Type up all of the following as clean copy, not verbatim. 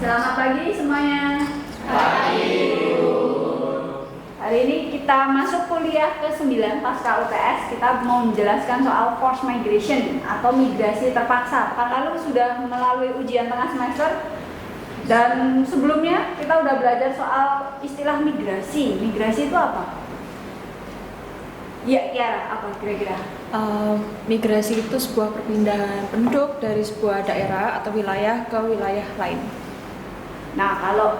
Selamat pagi semuanya. Pagi. Hari ini kita masuk kuliah ke-9 pasca UTS. Kita mau menjelaskan soal forced migration atau migrasi terpaksa. Pekan lalu sudah melalui ujian tengah semester. Dan sebelumnya kita udah belajar soal istilah migrasi. Migrasi itu apa? Ya, Kiara, apa kira-kira? Migrasi itu sebuah perpindahan penduduk dari sebuah daerah atau wilayah ke wilayah lain. Nah, kalau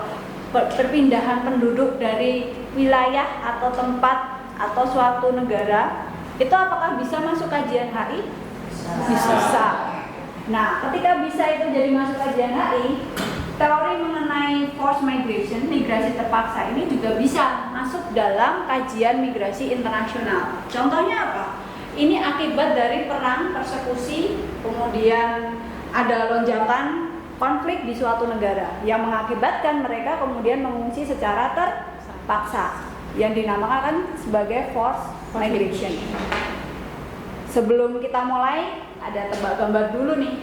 perpindahan penduduk dari wilayah atau tempat atau suatu negara, itu apakah bisa masuk kajian HI? Bisa. Nah, ketika bisa itu jadi masuk kajian HI, teori mengenai forced migration, migrasi terpaksa ini juga bisa masuk dalam kajian migrasi internasional. Contohnya apa? Ini akibat dari perang, persekusi, kemudian ada lonjakan konflik di suatu negara yang mengakibatkan mereka kemudian mengungsi secara terpaksa yang dinamakan sebagai forced migration. Sebelum kita mulai, ada tebak gambar dulu nih.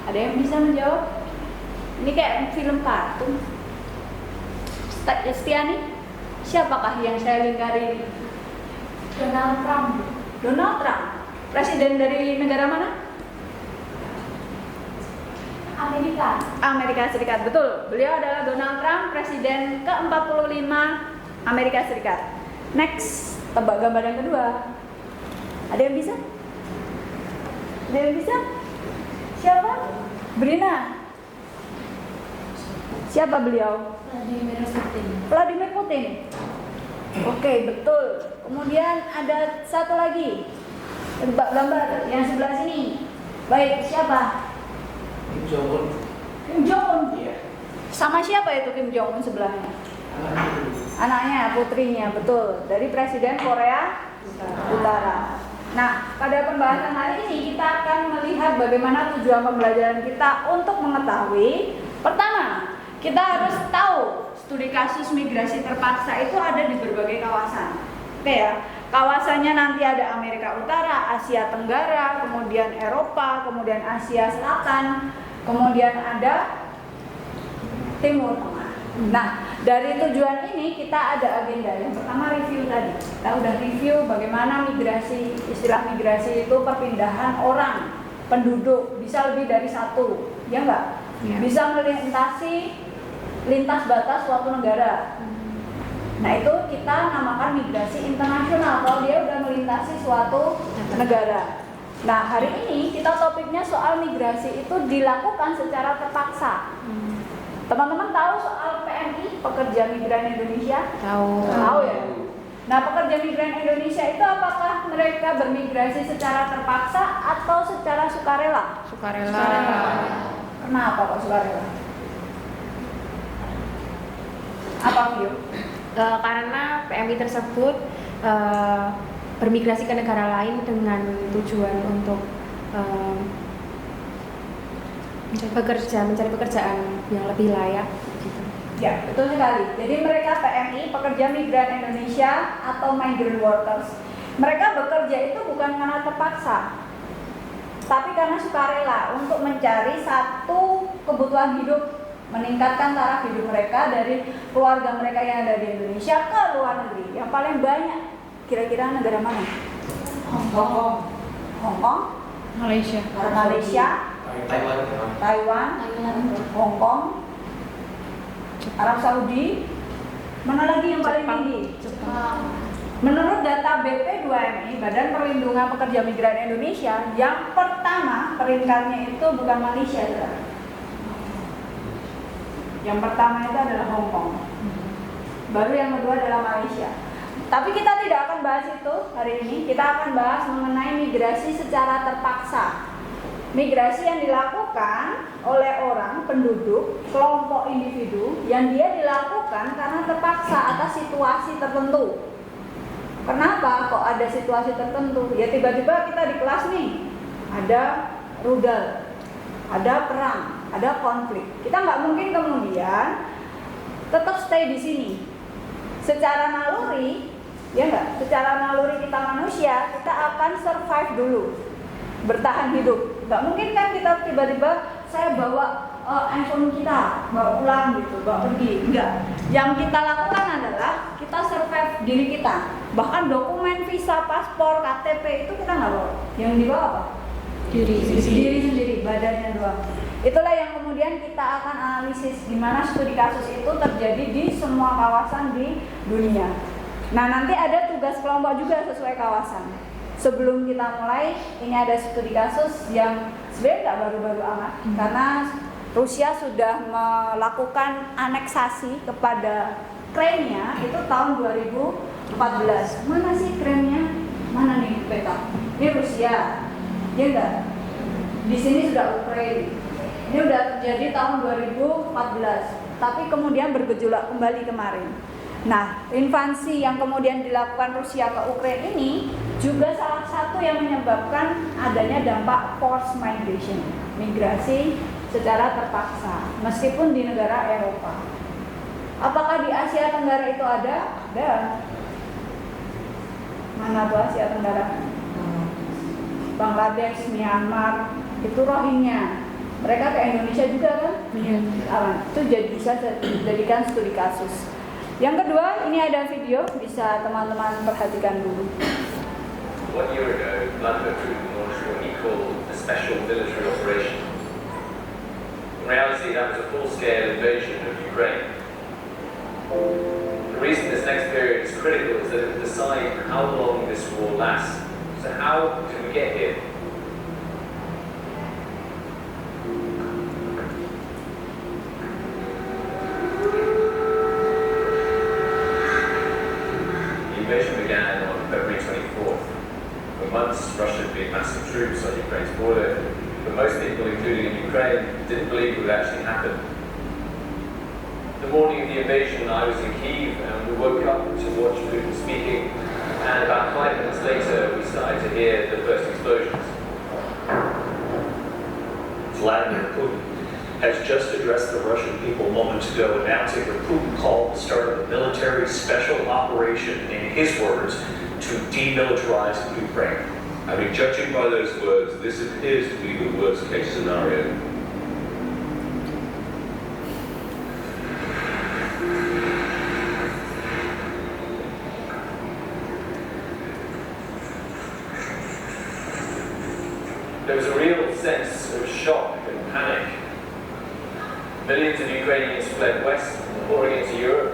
Ada yang bisa menjawab? Ini kayak film kartun. Stiani, siapakah yang saya lingkari? Donald Trump. Donald Trump. Presiden dari negara mana? Amerika Serikat, betul. Beliau adalah Donald Trump, presiden ke-45 Amerika Serikat. Next, tebak gambar yang kedua. Ada yang bisa? Ada yang bisa? Siapa? Brina. Siapa beliau? Vladimir Putin. Oke, betul. Kemudian ada satu lagi. Tebak gambar yang sebelah sini. Baik, siapa? Kim Jong-un. Kim Jong-un. Iya. Sama siapa itu Kim Jong-un sebelahnya? Anaknya, putrinya, betul. Dari Presiden Korea Utara. Nah, pada pembahasan hari ini kita akan melihat bagaimana tujuan pembelajaran kita untuk mengetahui. Pertama, kita harus tahu studi kasus migrasi terpaksa itu ada di berbagai kawasan. Oke ya, kawasannya nanti ada Amerika Utara, Asia Tenggara, kemudian Eropa, kemudian Asia Selatan, kemudian ada Timur Tengah. Nah, dari tujuan ini kita ada agenda. Yang pertama review tadi. Kita udah review bagaimana migrasi, istilah migrasi itu perpindahan orang, penduduk, bisa lebih dari satu, ya enggak? Ya. Bisa melintasi lintas batas suatu negara. Nah, itu kita namakan migrasi internasional kalau dia udah melintasi suatu negara. Nah, hari ini kita topiknya soal migrasi itu dilakukan secara terpaksa. Teman-teman tahu soal PMI, Pekerja Migran Indonesia? Tahu ya? Nah, pekerja migran Indonesia itu apakah mereka bermigrasi secara terpaksa atau secara sukarela? Sukarela. Kenapa kok sukarela? Apa Vio? Karena PMI tersebut bermigrasi ke negara lain dengan tujuan untuk mencari pekerjaan yang lebih layak. Gitu. Ya, betul sekali. Jadi mereka PMI, pekerja migran Indonesia atau migrant workers, mereka bekerja itu bukan karena terpaksa, tapi karena sukarela untuk mencari satu kebutuhan hidup, meningkatkan taraf hidup mereka dari keluarga mereka yang ada di Indonesia ke luar negeri. Yang paling banyak kira-kira negara mana? Hong Kong, Malaysia. Taiwan, Hong Kong, Arab Saudi. Mana lagi yang paling tinggi? Menurut data BP2MI, Badan Perlindungan Pekerja Migran Indonesia, yang pertama peringkatnya itu bukan Malaysia, saudara. Yang pertama itu adalah Hong Kong. Baru yang kedua adalah Malaysia. Tapi kita tidak akan bahas itu hari ini. Kita akan bahas mengenai migrasi secara terpaksa. Migrasi yang dilakukan oleh orang, penduduk, kelompok individu yang dia dilakukan karena terpaksa atas situasi tertentu. Kenapa kok ada situasi tertentu? Ya tiba-tiba kita di kelas nih, ada rudal, ada perang, ada konflik. Kita nggak mungkin kemudian tetap stay di sini. Secara naluri, ya nggak? Secara naluri kita manusia, kita akan survive dulu, bertahan hidup. Nggak mungkin kan kita tiba-tiba saya bawa iPhone kita, bawa pulang gitu, bawa pergi. Enggak. Yang kita lakukan adalah kita survive diri kita. Bahkan dokumen visa, paspor, KTP itu kita nggak bawa. Yang dibawa apa? Diri Diri sendiri, badannya doang. Itulah yang kemudian kita akan analisis gimana studi kasus itu terjadi di semua kawasan di dunia. Nah, nanti ada tugas kelompok juga sesuai kawasan. Sebelum kita mulai, ini ada studi kasus yang sebenarnya nggak baru-baru amat, karena Rusia sudah melakukan aneksasi kepada Crimea itu tahun 2014. Mana sih Crimea? Mana nih peta? Ini Rusia, ya enggak? Di sini sudah Ukraina. Ini udah terjadi tahun 2014, tapi kemudian bergejolak kembali kemarin. Nah, invasi yang kemudian dilakukan Rusia ke Ukraina ini juga salah satu yang menyebabkan adanya dampak forced migration, migrasi secara terpaksa, meskipun di negara Eropa. Apakah di Asia Tenggara itu ada? Ada. Mana tuh Asia Tenggara? Bangladesh, Myanmar, itu Rohingya. Mereka ke Indonesia juga kan? Iya. Itu jadi bisa dijadikan studi kasus. Yang kedua, ini ada video, bisa teman-teman perhatikan dulu. 1 year ago, Vladimir Putin launched what he called a special military operation. In reality, that was a full-scale invasion of Ukraine. The reason this next period is critical is that it will decide how long this war lasts. So how did we get here? The invasion began on February 24th. For months, Russia had been massive troops on Ukraine's border, but most people, including in Ukraine, didn't believe it would actually happen. The morning of the invasion, I was in Kyiv, and we woke up to watch Putin speaking, and about 5 minutes later, we started to hear the first explosions. Vladimir Putin has just addressed the Russian people moments ago, announcing that Putin called the start of a military special operation, in his words, to demilitarize Ukraine. I mean, judging by those words, this appears to be the worst case scenario. There was a real sense of shock and panic. Millions of Ukrainians fled west, pouring into Europe.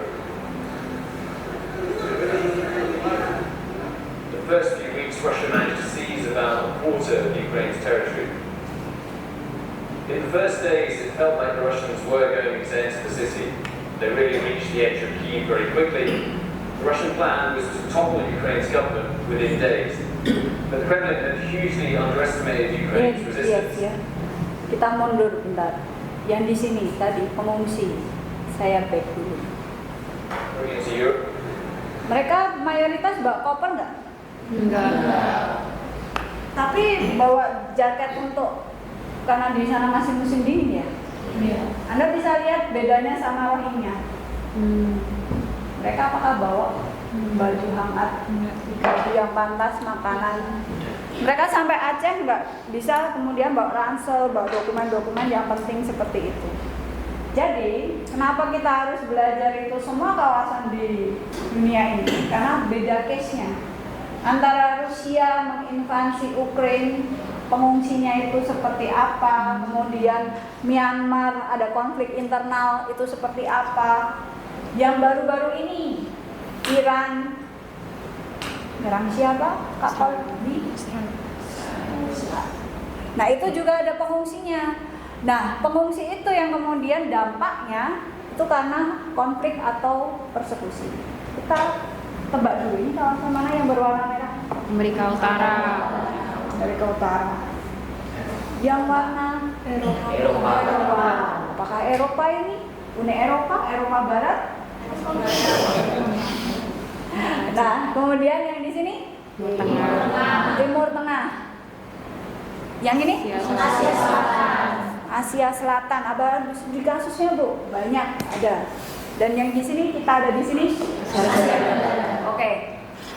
The first few weeks, Russia managed to seize about a quarter of Ukraine's territory. In the first days, it felt like the Russians were going to enter the city. They really reached the edge of Kyiv very quickly. The Russian plan was to topple Ukraine's government within days. But the Kremlin had hugely underestimated Ukraine's resistance. Ya. Kita mundur bentar. Yang di sini tadi pengungsi, saya back dulu. Pouring into Europe. Mereka mayoritas bawa koper nggak? Enggak. Tapi bawa jaket untuk, karena di sana masih musim dingin ya. Iya. Anda bisa lihat bedanya sama Rohingya. Mereka apakah bawa baju hangat, baju yang pantas, makanan? Mereka sampai Aceh nggak bisa kemudian bawa ransel, bawa dokumen-dokumen yang penting seperti itu. Jadi, kenapa kita harus belajar itu semua kawasan di dunia ini? Karena beda case-nya. Antara Rusia menginvasi Ukraina, pengungsinya itu seperti apa, kemudian Myanmar ada konflik internal itu seperti apa. Yang baru-baru ini, Iran nyerang siapa? Kapal di Nah, itu juga ada pengungsinya. Nah, pengungsi itu yang kemudian dampaknya itu karena konflik atau persekusi. Kita tebak dulu, ini kawasan mana yang berwarna merah? Amerika Utara. Amerika Utara. Yang warna Eropa. Apakah Eropa ini? Uni Eropa, Eropa Barat? Nah, kemudian yang di sini? Timur Tengah. Yang ini? Asia Selatan. Asia Selatan. Apa di kasusnya, Bu? Banyak ada. Dan yang di sini kita ada di sini? Oke.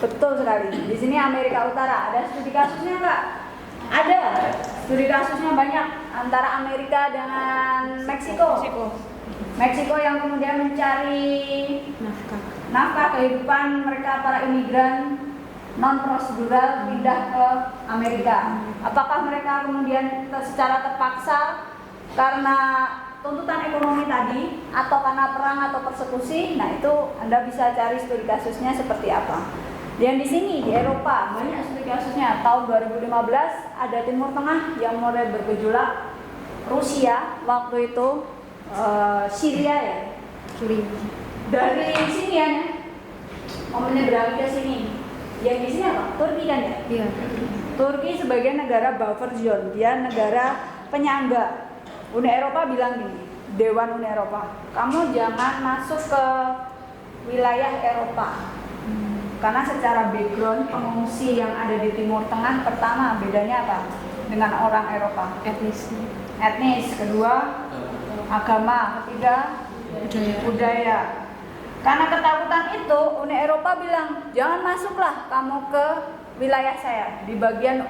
Betul sekali. Di sini Amerika Utara. Ada studi kasusnya enggak? Ada. Studi kasusnya banyak antara Amerika dengan Meksiko. Meksiko yang kemudian mencari nafkah kehidupan mereka para imigran non prosedural pindah ke Amerika. Apakah mereka kemudian secara terpaksa karena tuntutan ekonomi tadi atau karena perang atau persekusi? Nah, itu Anda bisa cari studi kasusnya seperti apa. Yang di sini di Eropa banyak studi kasusnya. Tahun 2015 ada Timur Tengah yang mulai bergejolak. Rusia waktu itu Syria ya. Dari sini ya, mau menyeberangi ke sini. Yang di sini apa? Turki kan ya? Iya. Turki sebagai negara buffer zone, dia negara penyangga. Uni Eropa bilang gini, Dewan Uni Eropa, kamu jangan masuk ke wilayah Eropa. Karena secara background pengungsi yang ada di Timur Tengah, pertama bedanya apa? Dengan orang Eropa. Etnis, kedua agama, ketiga budaya. Karena ketakutan itu, Uni Eropa bilang, jangan masuklah kamu ke wilayah saya di bagian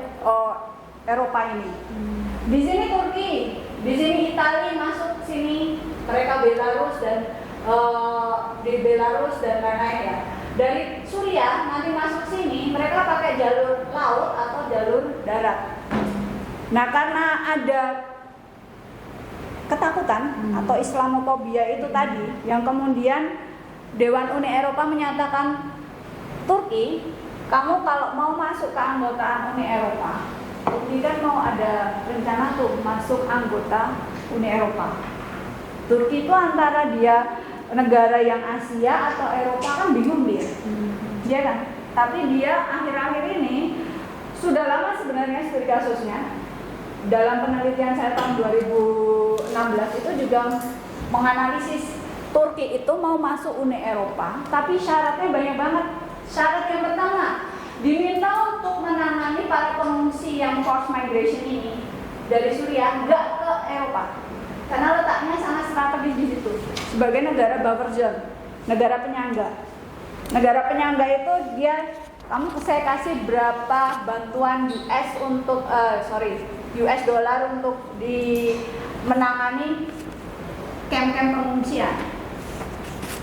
Eropa ini. Di sini Turki, di sini Italia masuk sini, mereka Belarus dan di Belarus dan lain-lain ya. Dari Suriah nanti masuk sini, mereka pakai jalur laut atau jalur darat. Nah, karena ada ketakutan atau Islamofobia itu tadi, yang kemudian Dewan Uni Eropa menyatakan, Turki, kamu kalau mau masuk ke anggotaan Uni Eropa, Turki kan mau ada rencana tuh masuk anggota Uni Eropa. Turki itu antara dia negara yang Asia atau Eropa, kan bingung dia, ya kan? Tapi dia akhir-akhir ini sudah lama sebenarnya studi kasusnya. Dalam penelitian saya tahun 2016 itu juga menganalisis Turki itu mau masuk Uni Eropa, tapi syaratnya banyak banget. Syarat yang pertama, diminta untuk menangani para pengungsi yang forced migration ini dari Suriah nggak ke Eropa. Karena letaknya sangat strategis di situ sebagai negara buffer zone, negara penyangga. Negara penyangga itu saya kasih berapa bantuan US dollar untuk menangani camp-camp pengungsian.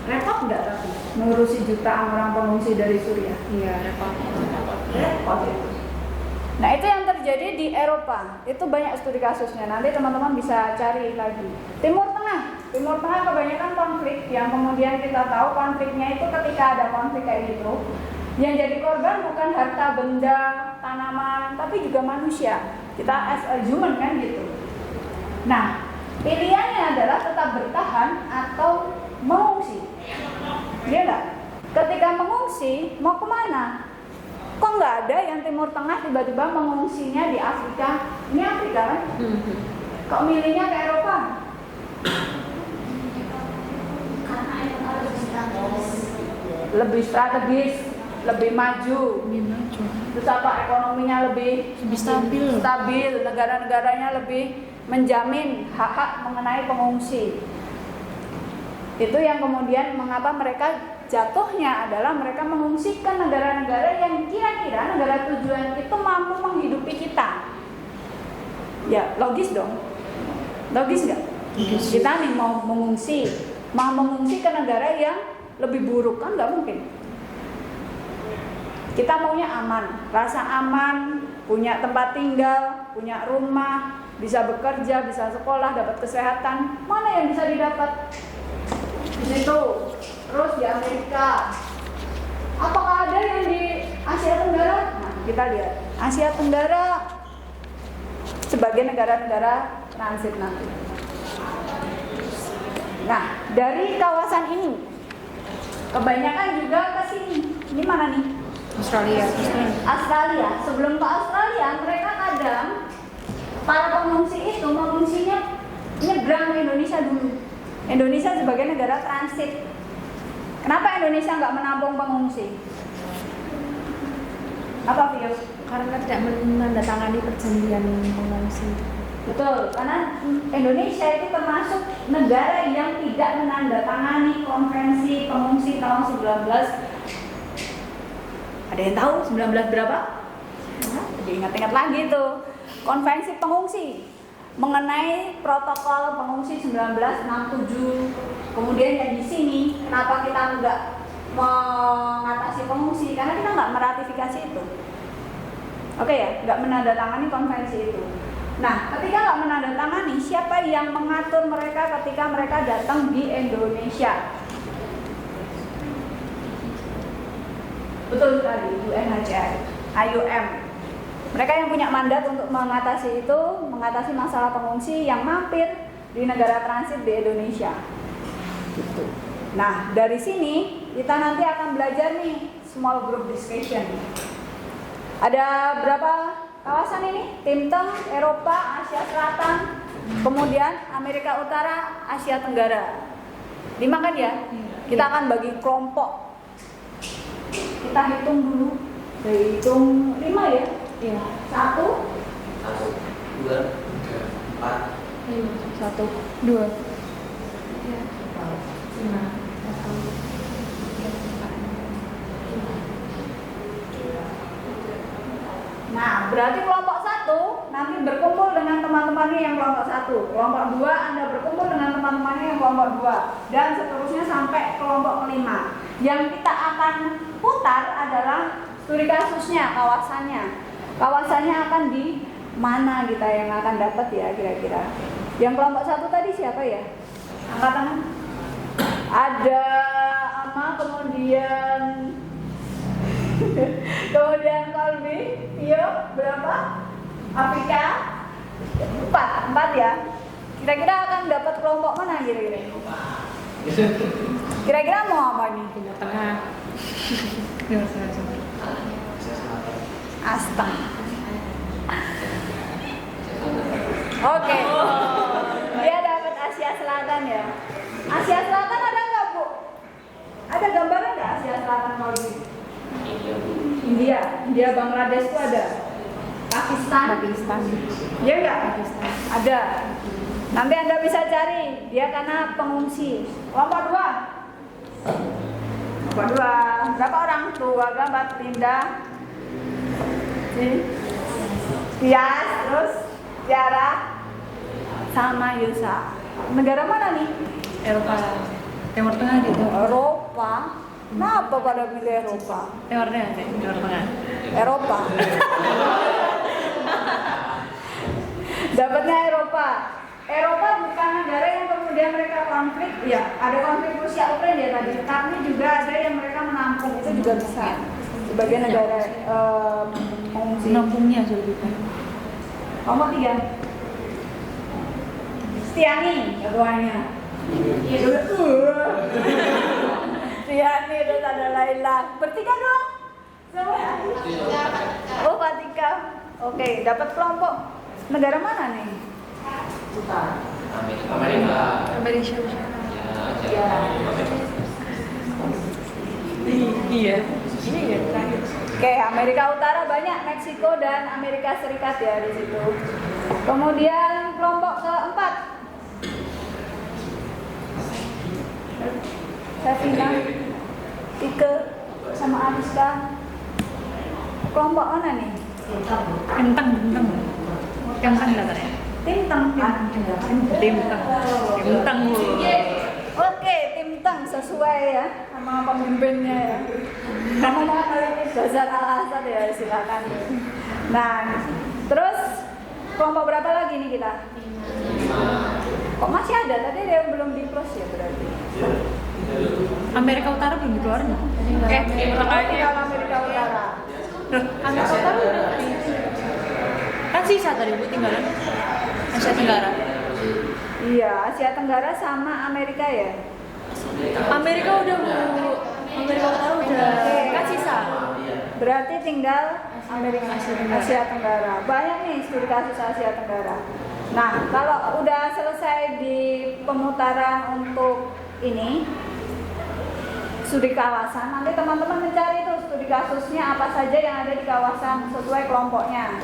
Repot nggak tapi mengurusi jutaan orang pengungsi dari Suriah? Iya, repot itu. Nah, itu yang terjadi di Eropa. Itu banyak studi kasusnya. Nanti teman-teman bisa cari lagi. Timur Tengah kebanyakan konflik yang kemudian kita tahu konfliknya itu ketika ada konflik kayak gitu, yang jadi korban bukan harta benda, tanaman, tapi juga manusia. Kita as a human kan gitu. Nah, pilihannya adalah tetap bertahan atau mengungsi. Iya nggak? Ketika mengungsi, mau kemana? Kok nggak ada yang Timur Tengah tiba-tiba mengungsinya di Afrika? Ini Afrika kan? Kok milihnya ke Eropa? Karena Eropa Lebih strategis, lebih maju. Terus apa? Ekonominya lebih stabil, negara-negaranya lebih menjamin hak-hak mengenai pengungsi. Itu yang kemudian mengapa mereka jatuhnya adalah mereka mengungsi ke negara-negara yang kira-kira negara tujuan itu mampu menghidupi kita. Ya, logis dong. Logis nggak? Kita nih mau mengungsi ke negara yang lebih buruk, kan nggak mungkin. Kita maunya aman, rasa aman, punya tempat tinggal, punya rumah, bisa bekerja, bisa sekolah, dapat kesehatan. Mana yang bisa didapat? Di situ. Terus di Amerika. Apakah ada yang di Asia Tenggara? Nah, kita lihat. Asia Tenggara sebagai negara-negara transit nanti. Nah, dari kawasan ini kebanyakan juga ke sini. Ini mana nih? Australia. Sebelum ke Australia, mereka kadang para pengungsi itu mengungsinya nyebrang ke Indonesia dulu. Indonesia sebagai negara transit. Kenapa Indonesia nggak menampung pengungsi? Apa, Fius? Karena tidak menandatangani perjanjian pengungsi. Betul, karena Indonesia itu termasuk negara yang tidak menandatangani konvensi pengungsi tahun 19. Ada yang tahu 19 berapa? Jadi ingat-ingat lagi tuh. Konvensi Pengungsi mengenai protokol pengungsi 1967. Kemudian yang di sini, kenapa kita nggak mengatasi pengungsi? Karena kita nggak meratifikasi itu. Oke ya, nggak menandatangani konvensi itu. Nah, ketika nggak menandatangani, siapa yang mengatur mereka ketika mereka datang di Indonesia? Betul sekali, UNHCR, IOM. Mereka yang punya mandat untuk mengatasi itu, mengatasi masalah pengungsi yang mampir di negara transit di Indonesia. Gitu. Nah, dari sini kita nanti akan belajar nih small group discussion. Ada berapa kawasan ini? Timteng, Eropa, Asia Selatan, kemudian Amerika Utara, Asia Tenggara. 5 kan ya? Kita akan bagi kelompok. Kita hitung dulu. Hitung 5 ya? Iya. 1, 2, 4, 1, 2, 5. Nah, berarti kelompok 1 nanti berkumpul dengan teman-temannya yang kelompok 1. Kelompok 2 Anda berkumpul dengan teman-temannya yang kelompok 2. Dan seterusnya sampai kelompok kelima. Yang kita akan putar adalah studi kasusnya, kawasannya. Kawasannya akan di mana kita yang akan dapat ya kira-kira. Yang kelompok 1 tadi siapa ya? Angkat tangan. Ada Ama, kemudian Kolbi, Tio, berapa? Afrika 4 ya. Kira-kira akan dapat kelompok mana kira-kira? Kira-kira mau apa nih? Timur Tengah. Timur Tengah. Astaga. Oke. Dia dapat Asia Selatan ya. Asia Selatan ada nggak, Bu? Ada gambaran nggak Asia Selatan kalau gitu? India, Bangladesh itu ada. Pakistan. Iya nggak? Ada. Nanti Anda bisa cari. Dia karena pengungsi. Kelompok 2. Kelompok 2. Berapa orang? Tuh, agak pindah. Tias, terus Tiara, sama Yusa. Negara mana nih? Eropa. Timur Tengah gitu. Eropa. Kenapa pada milih Eropa? Timur Tengah. Eropa. Dapatnya Eropa. Eropa bukan negara yang kemudian mereka konflik. Ya, ada konflik Rusia Ukraina ya tadi. Tapi juga ada yang mereka menampung, itu juga bisa. Sebagai negara pengungsi. Nampungnya juga. Nomor 3. Stiani ketuanya. Stiani, terus ada Laila. Bertiga dong. Semua. Oh, Vatikan. Oke, dapat kelompok. Negara mana nih? Amerika. Ya. Iya. Ini ya terakhir. Oke, Amerika Utara banyak, Meksiko dan Amerika Serikat ya di situ. Kemudian kelompok keempat. Savina, Ike, sama Ariska. Kelompok mana nih? Kentang katanya. Timteng. Kentang. Oke, Timteng sesuai ya sama pemimpinnya ya. Kamu mau melipis Bashar al-Assad ya silakan. Nah, terus kelompok berapa lagi nih kita? Kok masih ada? Tadi ada yang belum di close ya berarti. Amerika Utara belum dikeluarin. Tinggal Amerika Utara. Amerika Utara udah. Kan sisa tadi Bu tinggalan Asia Tenggara. Iya, Asia Tenggara sama Amerika ya. Amerika udah Bu. Amerika Utara udah. Kan sisa. Berarti tinggal Amerika Asia Tenggara. Banyak nih studi kasus Asia Tenggara. Nah, kalau udah selesai di pemutaran untuk ini studi kawasan, nanti teman-teman mencari tuh studi kasusnya apa saja yang ada di kawasan sesuai kelompoknya.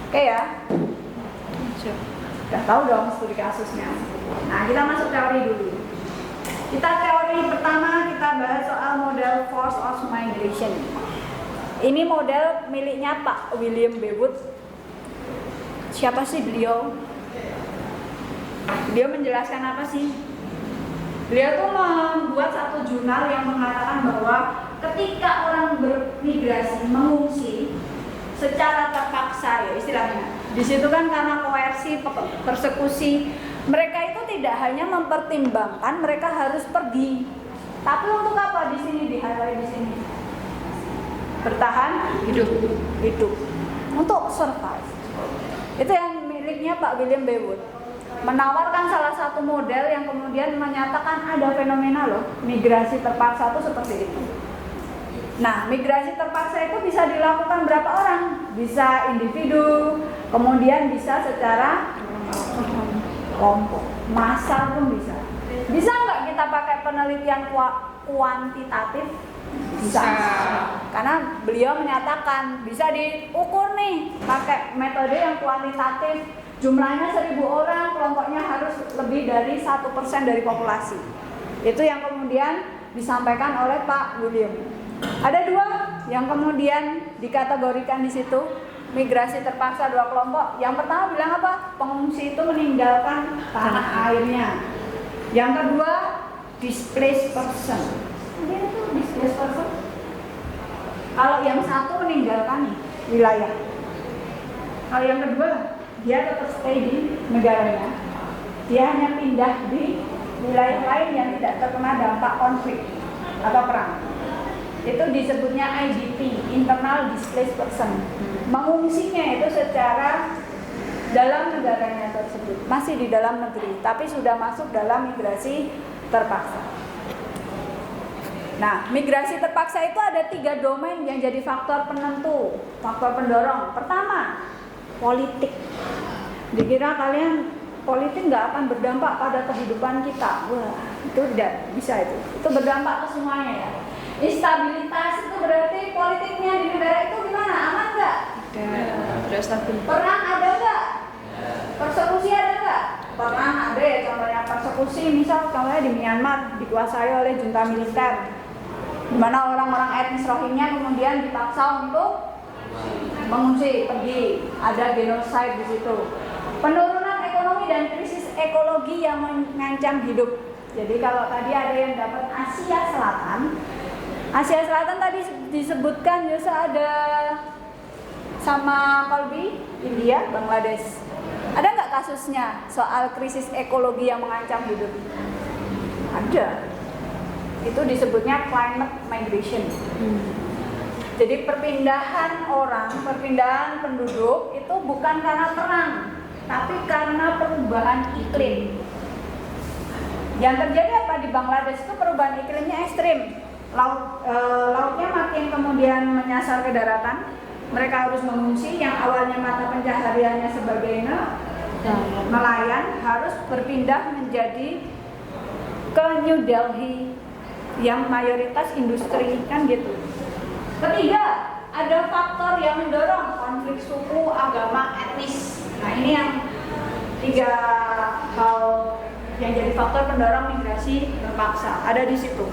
Oke ya? Udah tahu dong studi kasusnya. Nah, kita masuk teori dulu. Kita teori pertama kita bahas soal model force of migration. Ini model miliknya Pak William B. Wood. Siapa sih beliau? Beliau menjelaskan apa sih? Beliau tuh membuat satu jurnal yang mengatakan bahwa ketika orang bermigrasi, mengungsi secara terpaksa ya istilahnya. Di situ kan karena koersi, persekusi, mereka itu tidak hanya mempertimbangkan mereka harus pergi. Tapi untuk apa di sini di-highlight di sini? Bertahan hidup. Untuk survive. Itu yang miliknya Pak William Bewood. Menawarkan salah satu model yang kemudian menyatakan ada fenomena loh, migrasi terpaksa itu seperti itu. Nah, migrasi terpaksa itu bisa dilakukan berapa orang? Bisa individu, kemudian bisa secara kelompok, massal pun bisa. Bisa nggak kita pakai penelitian kuantitatif? Bisa. Karena beliau menyatakan bisa diukur nih pakai metode yang kuantitatif. Jumlahnya 1.000 orang, kelompoknya harus lebih dari 1% dari populasi. Itu yang kemudian disampaikan oleh Pak William. Ada 2 yang kemudian dikategorikan di situ, migrasi terpaksa 2 kelompok. Yang pertama bilang apa? Pengungsi itu meninggalkan tanah airnya. Yang kedua, displaced person. Dia itu displaced person. Kalau yang satu meninggalkan wilayah. Kalau yang kedua, dia tetap stay di negaranya. Dia hanya pindah di wilayah lain yang tidak terkena dampak konflik atau perang. Itu disebutnya IDP, internal displaced person. Mengungsinya itu secara dalam negaranya tersebut, masih di dalam negeri, tapi sudah masuk dalam migrasi terpaksa. Nah, migrasi terpaksa itu ada 3 domain yang jadi faktor penentu, faktor pendorong. Pertama, politik. Dikira kalian politik nggak akan berdampak pada kehidupan kita. Wah, itu tidak bisa itu. Itu berdampak ke semuanya ya. Instabilitas itu berarti politiknya di negara itu gimana? Aman nggak? Tidak stabil. Perang ada nggak? Persekusi ada nggak? Perang ada ya, contohnya persekusi misal contohnya di Myanmar dikuasai oleh junta militer, di mana orang-orang etnis Rohingya kemudian dipaksa untuk mengungsi, pergi, ada genocide di situ. Penurunan ekonomi dan krisis ekologi yang mengancam hidup. Jadi kalau tadi ada yang dapat Asia Selatan tadi disebutkan juga ada sama Kolbi, India, Bangladesh. Ada nggak kasusnya soal krisis ekologi yang mengancam hidup? Ada. Itu disebutnya climate migration. Jadi perpindahan orang, perpindahan penduduk itu bukan karena perang, tapi karena perubahan iklim. Yang terjadi apa di Bangladesh itu perubahan iklimnya ekstrim. Lautnya makin kemudian menyasar ke daratan. Mereka harus mengungsi, yang awalnya mata pencahariannya sebagai nelayan harus berpindah menjadi ke New Delhi yang mayoritas industri kan gitu. Ketiga, ada faktor yang mendorong konflik suku, agama, etnis. Nah, ini yang 3 hal yang jadi faktor pendorong migrasi terpaksa ada di situ.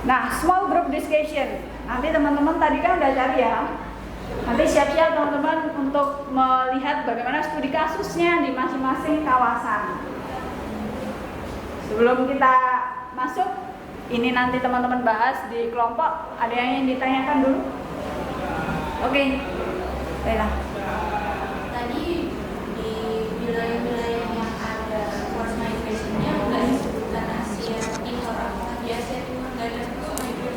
Nah, small group discussion. Nanti teman-teman tadi kan udah cari ya. Nanti siap-siap teman-teman untuk melihat bagaimana studi kasusnya di masing-masing kawasan. Sebelum kita masuk, ini nanti teman-teman bahas di kelompok. Ada yang ingin ditanyakan dulu? Oke, baiklah. Tadi di wilayah-wilayah yang ada force migration-nya nggak disebutkan Asia Timur, apakah di Asia Timur nggak ada force migration?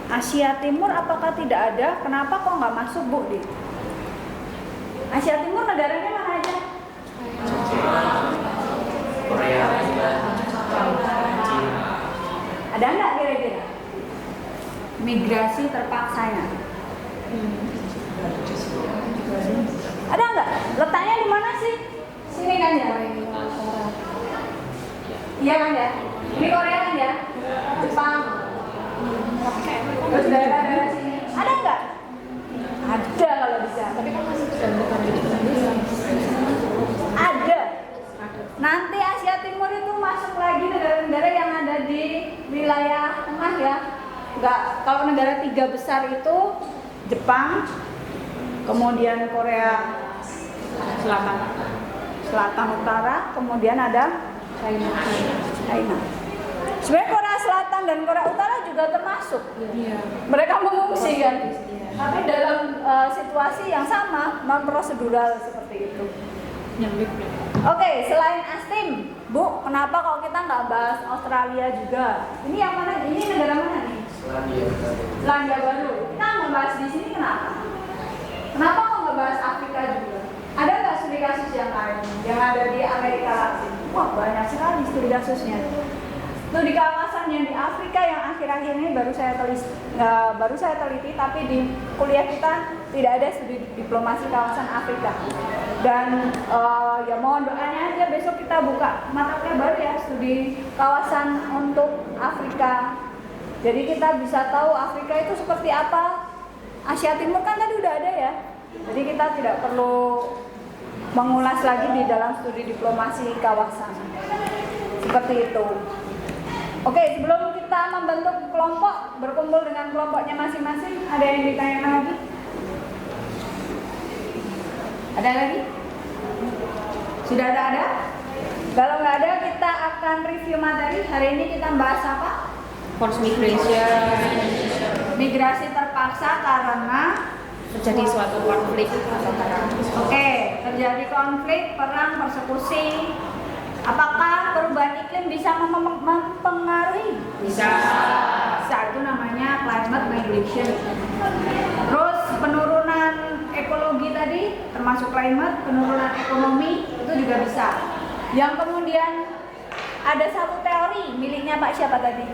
Asia Timur apakah tidak ada? Kenapa kok nggak masuk, Bu? Di Asia Timur negaranya mana aja? Korea, China. Ada nggak kira-kira migrasi terpaksanya? Ada nggak? Letaknya di mana sih? Sini kan ya? Iya kan ya? Ini Korea kan ya? Jepang. Terus daerah-daerah sini. Ada nggak? Ada kalau bisa. Tapi kan masih ada. Nanti Asia Timur itu masuk lagi negara-negara yang ada di wilayah tengah ya. Enggak, kalau negara 3 besar itu Jepang, kemudian Korea Selatan Utara, kemudian ada China. Sebenarnya Korea Selatan dan Korea Utara juga termasuk. Mereka mengungsi kan, tapi dalam situasi yang sama, non prosedural seperti itu. Oke, selain ASTIM, Bu, kenapa kalau kita nggak bahas Australia juga? Ini yang mana? Ini negara mana nih? Selandia Baru. Kita nggak bahas di sini kenapa? Kenapa kok nggak bahas Afrika juga? Ada nggak studi kasus yang lain yang ada di Amerika Latin? Wah, banyak sekali studi kasusnya. Studi kawasan yang di Afrika yang akhir-akhir ini baru saya teliti, tapi di kuliah kita tidak ada studi diplomasi kawasan Afrika. Dan ya mohon doanya aja besok kita buka mata kuliah baru ya, studi kawasan untuk Afrika. Jadi kita bisa tahu Afrika itu seperti apa. Asia Timur kan tadi udah ada ya. Jadi kita tidak perlu mengulas lagi di dalam studi diplomasi kawasan. Seperti itu. Oke, sebelum kita membentuk kelompok, berkumpul dengan kelompoknya masing-masing, ada yang ditanyakan lagi? Ada lagi? Sudah ada? Kalau nggak ada, kita akan review materi. Hari ini kita bahas apa? Forced migration, Migrasi terpaksa karena terjadi suatu konflik atau perang. Oke, terjadi konflik, perang, persekusi. Apakah perubahan iklim bisa mempengaruhi? Bisa. Itu namanya climate migration. Terus penurunan ekologi tadi, termasuk climate, penurunan ekonomi itu juga bisa. Yang kemudian ada satu teori miliknya Pak siapa tadi?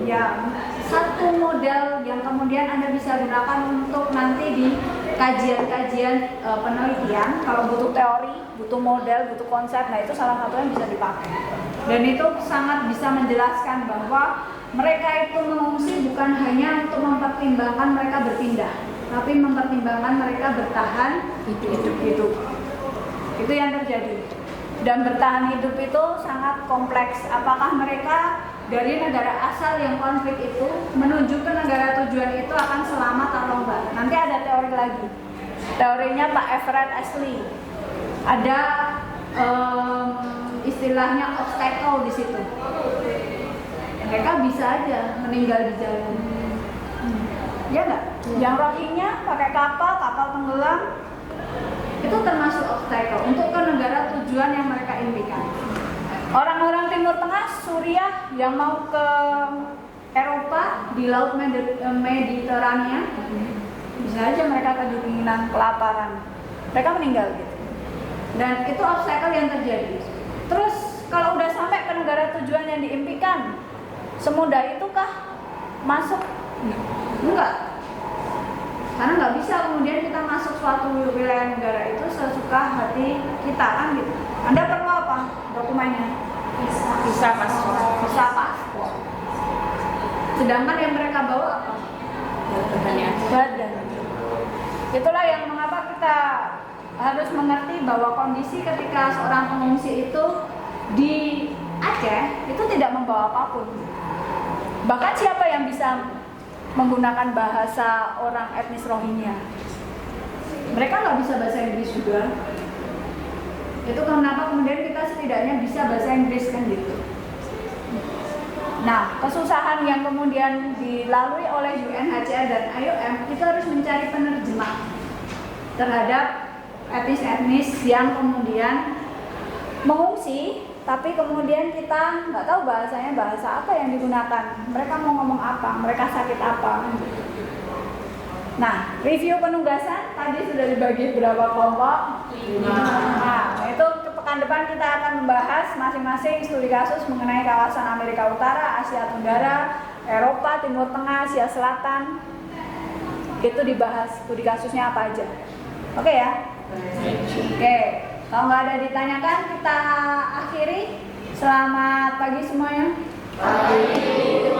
Ya, satu model yang kemudian Anda bisa gunakan untuk nanti di kajian-kajian penelitian. Kalau butuh teori, butuh model, butuh konsep, nah itu salah satu yang bisa dipakai. Dan itu sangat bisa menjelaskan bahwa mereka itu mengungsi bukan hanya untuk mempertimbangkan mereka berpindah, tapi mempertimbangkan mereka bertahan hidup. Itu yang terjadi. Dan bertahan hidup itu sangat kompleks. Apakah mereka dari negara asal yang konflik itu menuju ke negara tujuan itu akan selamat atau enggak? Nanti ada teori lagi. Teorinya Pak Everett Ashley. Ada istilahnya obstacle di situ. Mereka bisa aja meninggal di jalan. Ya enggak? Yang Rohingya pakai kapal tenggelam. Itu termasuk obstacle untuk ke negara tujuan yang mereka impikan. Orang-orang Timur Tengah, Suriah yang mau ke Eropa di Laut Mediterania, bisa aja mereka kedinginan, kelaparan, mereka meninggal gitu. Dan itu obstacle yang terjadi. Terus kalau udah sampai ke negara tujuan yang diimpikan, semudah itukah masuk? Enggak. Karena nggak bisa kemudian kita masuk suatu wilayah negara itu sesuka hati kita kan gitu. Anda perlu apa dokumennya? Visa paspor. Sedangkan yang mereka bawa apa? Badan. Itulah yang mengapa kita harus mengerti bahwa kondisi ketika seorang pengungsi itu di Aceh itu tidak membawa apapun. Bahkan siapa yang bisa menggunakan bahasa orang etnis Rohingya? Mereka nggak bisa bahasa Inggris juga. Itu kenapa kemudian kita setidaknya bisa bahasa Inggris kan gitu. Nah, kesusahan yang kemudian dilalui oleh UNHCR dan IOM itu harus mencari penerjemah terhadap etnis-etnis yang kemudian mengungsi. Tapi kemudian kita nggak tahu bahasanya bahasa apa yang digunakan. Mereka mau ngomong apa, mereka sakit apa. Nah, review penugasan tadi sudah dibagi berapa kelompok? 5. Nah, itu pekan depan kita akan membahas masing-masing studi kasus mengenai kawasan Amerika Utara, Asia Tenggara, Eropa, Timur Tengah, Asia Selatan. Itu dibahas studi kasusnya apa aja. Oke ya? Oke. Kalau nggak ada ditanyakan, kita akhiri. Selamat pagi semuanya. Pagi.